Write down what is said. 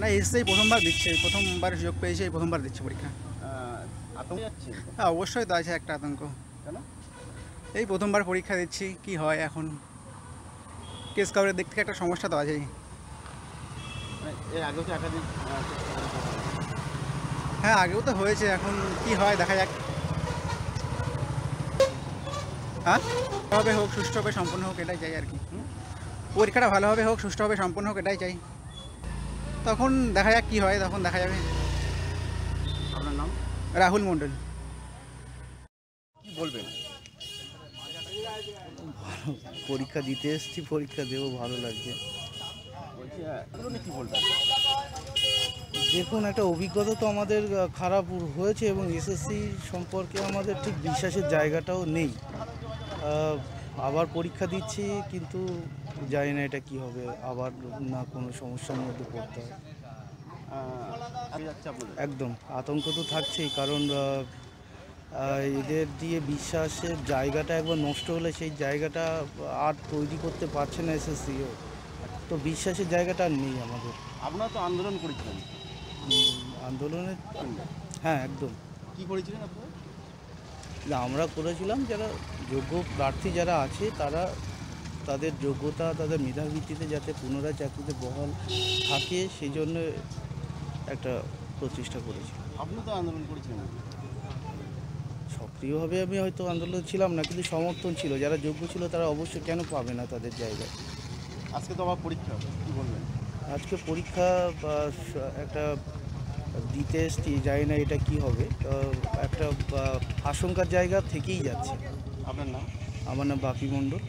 না এসেই প্রথমবার দিচ্ছে, প্রথমবার সুযোগ পেয়েছে, এই প্রথমবার দিচ্ছে পরীক্ষা। আতঙ্ক যাচ্ছে? হ্যাঁ অবশ্যই তো আছে একটা আতঙ্ক। কেন? এই প্রথমবার পরীক্ষা দিচ্ছি, কি হয় এখন। কেস কাভারের দিক থেকে একটা সমস্যা তো আছেই। এর আগেও তো একাধিক হ্যাঁ আগেও তো হয়েছে, এখন কি হয় দেখা যাক। হ্যাঁ ভালোভাবে হোক, সুষ্ঠুভাবে সম্পন্ন হোক, এটাই চাই আর কি। পরীক্ষাটা ভালোভাবে হোক, সুষ্ঠুভাবে সম্পন্ন হোক, এটাই চাই। তখন দেখা যাক কি হয়, তখন দেখা যাবে। আপনার নাম? রাহুল মণ্ডল। কি বলবেন? পরীক্ষা দিতে এসেছি, পরীক্ষা দেবো, ভালো লাগছে। বলছি কি বলবেন? দেখুন, একটা অভিজ্ঞতা তো আমাদের খারাপ হয়েছে এবং এসএসসি সম্পর্কে আমাদের ঠিক বিশ্বাসের জায়গাটাও নেই। আবার পরীক্ষা দিচ্ছি, কিন্তু জানি না এটা কি হবে, আবার না কোনো সমস্যার মধ্যে পড়তে হয়। একদম আতঙ্ক তো থাকছেই, কারণ এদের দিয়ে বিশ্বাসের জায়গাটা একবার নষ্ট হলে সেই জায়গাটা আর তৈরি করতে পারছে না এসএসসিও। তো বিশ্বাসের জায়গাটা আর নেই আমাদের। আপনারা তো আন্দোলন করেছিলেন। আন্দোলনে হ্যাঁ একদম। কি করেছিলেন আপনারা? আমরা করেছিলাম, যারা যোগ্য প্রার্থী যারা আছে তারা তাদের যোগ্যতা, তাদের মেধার ভিত্তিতে যাতে পুনরায় চাকরিতে বহাল থাকে, সেই জন্য একটা প্রচেষ্টা করেছি। আপনি তো আন্দোলন করেছিলেন। সক্রিয়ভাবে আমি হয়তো আন্দোলন ছিলাম না, কিন্তু সমর্থন ছিল। যারা যোগ্য ছিল তারা অবশ্যই কেন পাবে না তাদের জায়গায়। আজকে তো আবার পরীক্ষা হবে, কী বলবেন? আজকে পরীক্ষা একটা দিতে এসছি, জানি না এটা কি হবে। একটা আশঙ্কার জায়গা থেকেই যাচ্ছে। আপনার নাম? আমার নাম বাপি মণ্ডল।